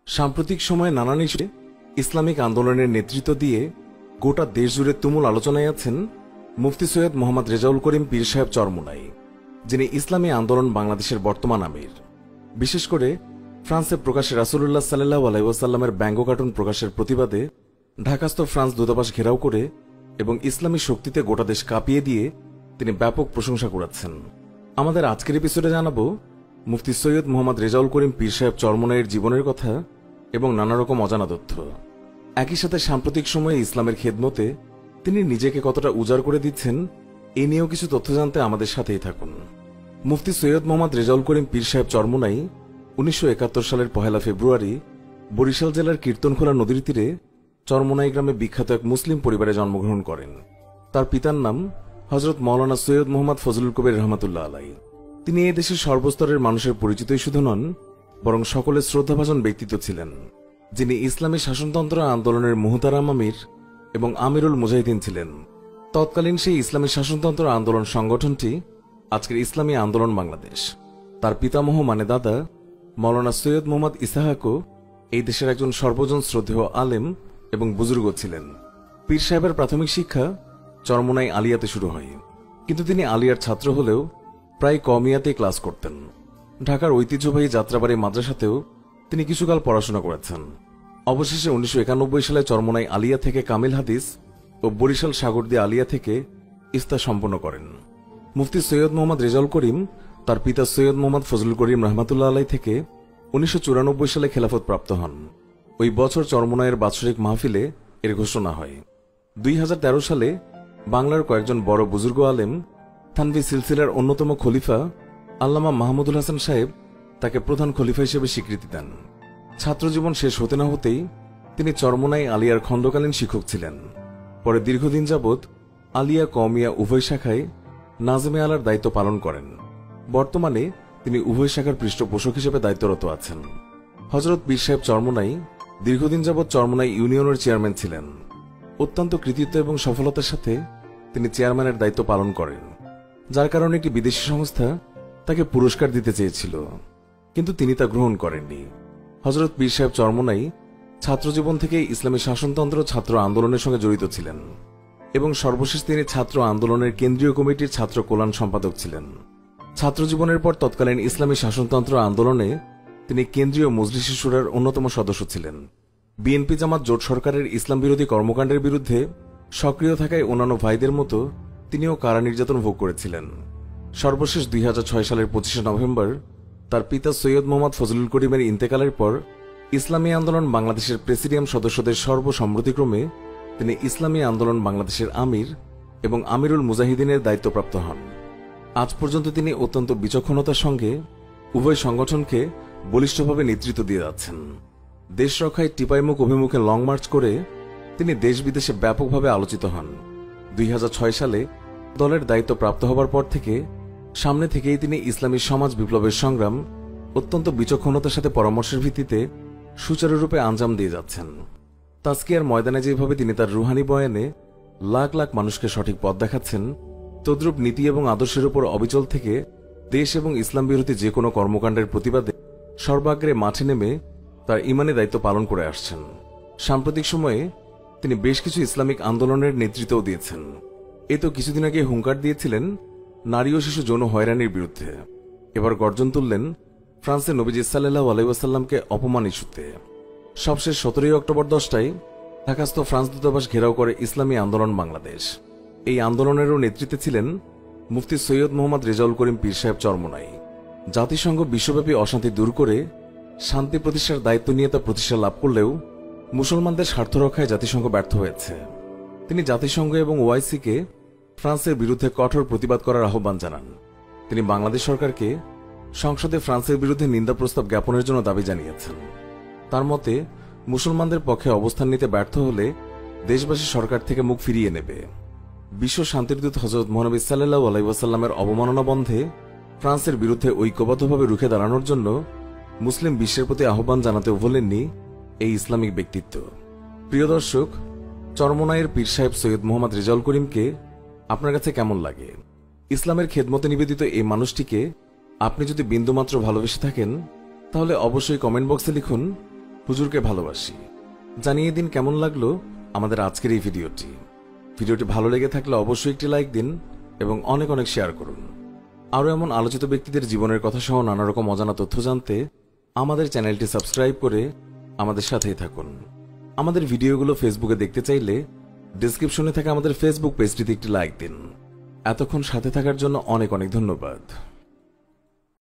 সাম্প্রতিক সময়ে নানান ইস্যুতে ইসলামিক আন্দোলনের নেতৃত্ব দিয়ে গোটা দেশ জুড়ে তুমুল আলোচনায় আছেন মুফতি সৈয়দ মোহাম্মদ রেজাউল করিম পীর সাহেব চরমোনাই, যিনি ইসলামী আন্দোলন বাংলাদেশের বর্তমান আমির। বিশেষ করে ফ্রান্সে প্রকাশ্যে রাসূলুল্লাহ সাল্লাল্লাহু আলাইহি ওয়াসাল্লামের ব্যঙ্গ কার্টুন প্রকাশের প্রতিবাদে ঢাকাস্থ ফ্রান্স দূতাবাস ঘেরাও করে এবং ইসলামী শক্তিতে গোটা দেশ কাঁপিয়ে দিয়ে তিনি ব্যাপক প্রশংসা করেছেন। আমাদের আজকের এপিসোডে জানাবো মুফতি সৈয়দ মোহাম্মদ রেজাউল করিম পীর সাহেব চরমোনাইয়ের জীবনের কথা এবং নানা রকম অজানা তথ্য। একই সাথে সাম্প্রতিক সময়ে ইসলামের খেদমতে তিনি নিজেকে কতটা উজাড় করে দিচ্ছেন এ নিয়েও কিছু তথ্য জানতে আমাদের সাথেই থাকুন। মুফতি সৈয়দ মোহাম্মদ রেজাউল করিম পীর সাহেব চরমোনাই 1971 সালের 1 ফেব্রুয়ারি বরিশাল জেলার কীর্তনখোলা নদীর তীরে চরমোনাই গ্রামে বিখ্যাত এক মুসলিম পরিবারে জন্মগ্রহণ করেন। তার পিতার নাম হযরত মাওলানা সৈয়দ মোহাম্মদ ফজলুল কবির রহমাতুল্লাহ আলাইহি। তিনি এই দেশের সর্বস্তরের মানুষের পরিচিতই শুধু নন, বরং সকলের শ্রদ্ধাভাজন ব্যক্তিত্ব ছিলেন, যিনি ইসলামী শাসনতন্ত্র আন্দোলনের মুহতারাম আমির এবং আমিরুল মুজাহিদিন ছিলেন। তৎকালীন সেই ইসলামী শাসনতন্ত্র আন্দোলন সংগঠনটি আজকের ইসলামী আন্দোলন বাংলাদেশ। তার পিতামহ মানে দাদা মাওলানা সৈয়দ মোহাম্মদ ইসাহাকও এই দেশের একজন সর্বজন শ্রদ্ধেয় আলেম এবং বুজুর্গ ছিলেন। পীর সাহেবের প্রাথমিক শিক্ষা চরমোনাই আলিয়াতে শুরু হয়, কিন্তু তিনি আলিয়ার ছাত্র হলেও প্রায় কওমিয়াতেই ক্লাস করতেন। ঢাকার ঐতিহ্যবাহী যাত্রাবাড়ি মাদ্রাসাতেও তিনি কিছুকাল পড়াশোনা করেছেন। অবশেষে 1991 সালে চরমোনাই আলিয়া থেকে কামিল হাদিস ও বরিশাল সাগরদী আলিয়া থেকে ইফতা সম্পন্ন করেন। মুফতি সৈয়দ মোহাম্মদ রেজাউল করিম তার পিতা সৈয়দ মোহাম্মদ ফজলুল করিম রহমাতুল্লাহ আলাইহি থেকে 1994 সালে খেলাফত প্রাপ্ত হন। ওই বছর চরমোনাইয়ের বাৎসরিক মাহফিলে এর ঘোষণা হয়। 2013 সালে বাংলার কয়েকজন বড় বুজুর্গ আলেম থানভী সিলসিলার অন্যতম খলিফা আল্লামা মাহমুদুল হাসান সাহেব তাকে প্রধান খলিফা হিসেবে স্বীকৃতি দেন। ছাত্রজীবন শেষ হতে না হতেই তিনি চরমোনাই আলিয়ার খণ্ডকালীন শিক্ষক ছিলেন। পরে দীর্ঘদিন যাবৎ আলিয়া কওমিয়া উভয় শাখায় নাজমে আলার দায়িত্ব পালন করেন। বর্তমানে তিনি উভয় শাখার পৃষ্ঠপোষক হিসেবে দায়িত্বরত আছেন। হযরত পীর সাহেব চরমোনাই দীর্ঘদিন যাবৎ চরমোনাই ইউনিয়নের চেয়ারম্যান ছিলেন। অত্যন্ত কৃতিত্ব এবং সফলতার সাথে তিনি চেয়ারম্যানের দায়িত্ব পালন করেন, যার কারণে একটি বিদেশি সংস্থা তাকে পুরস্কার দিতে চেয়েছিল, কিন্তু তিনি তা গ্রহণ করেননি। হযরত পীর সাহেব চরমোনাই ছাত্রজীবন থেকে ইসলামী শাসনতন্ত্র ছাত্র আন্দোলনের সঙ্গে জড়িত ছিলেন এবং সর্বশেষ তিনি ছাত্র আন্দোলনের কেন্দ্রীয় কমিটির ছাত্র কল্যাণ সম্পাদক ছিলেন। ছাত্রজীবনের পর তৎকালীন ইসলামী শাসনতন্ত্র আন্দোলনে তিনি কেন্দ্রীয় মজলিস শুরার অন্যতম সদস্য ছিলেন। বিএনপি জামাত জোট সরকারের ইসলাম বিরোধী কর্মকাণ্ডের বিরুদ্ধে সক্রিয় থাকায় অন্যান্য ভাইদের মতো তিনিও কারা নির্যাতন ভোগ করেছিলেন। সর্বশেষ 2006 সালের 25 নভেম্বর তার পিতা সৈয়দ মোহাম্মদ ফজলুল করিমের ইন্তেকালের পর ইসলামী আন্দোলন বাংলাদেশের প্রেসিডিয়াম সদস্যদের সর্বসম্মতিক্রমে তিনি ইসলামী আন্দোলন বাংলাদেশের আমির এবং আমিরুল মুজাহিদিনের দায়িত্বপ্রাপ্ত হন। আজ পর্যন্ত তিনি অত্যন্ত বিচক্ষণতার সঙ্গে উভয় সংগঠনকে বলিষ্ঠভাবে নেতৃত্ব দিয়ে যাচ্ছেন। দেশ রক্ষায় টিপাইমুখ অভিমুখে লং মার্চ করে তিনি দেশ বিদেশে ব্যাপকভাবে আলোচিত হন। 2006 সালে দলের দায়িত্ব প্রাপ্ত হবার পর থেকে সামনে থেকেই তিনি ইসলামী সমাজ বিপ্লবের সংগ্রাম অত্যন্ত বিচক্ষণতার সাথে পরামর্শের ভিত্তিতে সুচারুরূপে আঞ্জাম দিয়ে যাচ্ছেন। তাজকিয়ার ময়দানে যেভাবে তিনি তার রুহানি বয়ানে লাখ লাখ মানুষকে সঠিক পথ দেখাচ্ছেন, তদ্রূপ নীতি এবং আদর্শের উপর অবিচল থেকে দেশ এবং ইসলাম বিরোধী যে কোনো কর্মকাণ্ডের প্রতিবাদে সর্বাগ্রে মাঠে নেমে তার ইমানি দায়িত্ব পালন করে আসছেন। সাম্প্রতিক সময়ে তিনি বেশ কিছু ইসলামিক আন্দোলনের নেতৃত্বও দিয়েছেন। এ তো কিছুদিন আগে হুঙ্কার দিয়েছিলেন নারী ও শিশু যৌন হয়রানির বিরুদ্ধে। এবার গর্জন তুললেন ফ্রান্সে নবীজি সাল্লাল্লাহু আলাইহি ওয়াসাল্লামকে অপমান ইস্যুতে। সবশেষ 17 অক্টোবর 10টায় ঢাকাস্থ ফ্রান্স দূতাবাস ঘেরাও করে ইসলামী আন্দোলন বাংলাদেশ। এই আন্দোলনেরও নেতৃত্বে ছিলেন মুফতি সৈয়দ মোহাম্মদ রেজাউল করিম পীর সাহেব চরমোনাই। জাতিসংঘ বিশ্বব্যাপী অশান্তি দূর করে শান্তি প্রতিষ্ঠার দায়িত্ব নিয়ে তা প্রতিষ্ঠা লাভ করলেও মুসলমানদের স্বার্থ রক্ষায় জাতিসংঘ ব্যর্থ হয়েছে। তিনি জাতিসংঘ এবং ওআইসিকে ফ্রান্সের বিরুদ্ধে কঠোর প্রতিবাদ করার আহ্বান জানান। তিনি বাংলাদেশ সরকারকে সংসদে ফ্রান্সের বিরুদ্ধে নিন্দা প্রস্তাব জ্ঞাপনের জন্য দাবি জানিয়েছেন। তার মতে মুসলমানদের পক্ষে অবস্থান নিতে ব্যর্থ হলে দেশবাসী সরকার থেকে মুখ ফিরিয়ে নেবে। বিশ্ব শান্তির দূত হযরত মুহাম্মদ সাল্লাল্লাহু আলাইহি ওয়াসাল্লামের অবমাননা বন্ধে ফ্রান্সের বিরুদ্ধে ঐক্যবদ্ধভাবে রুখে দাঁড়ানোর জন্য মুসলিম বিশ্বের প্রতি আহ্বান জানাতেও ভোলেননি এই ইসলামিক ব্যক্তিত্ব। প্রিয় দর্শক, চরমোনাইয়ের পীর সাহেব সৈয়দ মোহাম্মদ রেজাউল করিমকে আপনার কাছে কেমন লাগে? ইসলামের খেদমতে নিবেদিত এই মানুষটিকে আপনি যদি বিন্দুমাত্র ভালোবেসে থাকেন তাহলে অবশ্যই কমেন্ট বক্সে লিখুন হুজুরকে ভালোবাসি। জানিয়ে দিন কেমন লাগলো আমাদের আজকের এই ভিডিওটি। ভিডিওটি ভালো লেগে থাকলে অবশ্যই একটি লাইক দিন এবং অনেক অনেক শেয়ার করুন। আরও এমন আলোচিত ব্যক্তিদের জীবনের কথা সহ নানা রকম অজানা তথ্য জানতে আমাদের চ্যানেলটি সাবস্ক্রাইব করে আমাদের সাথেই থাকুন। আমাদের ভিডিওগুলো ফেসবুকে দেখতে চাইলে ডেসক্রিপশনে থাকা আমাদের ফেসবুক পেজটিতে একটি লাইক দিন। এতক্ষণ সাথে থাকার জন্য অনেক অনেক ধন্যবাদ।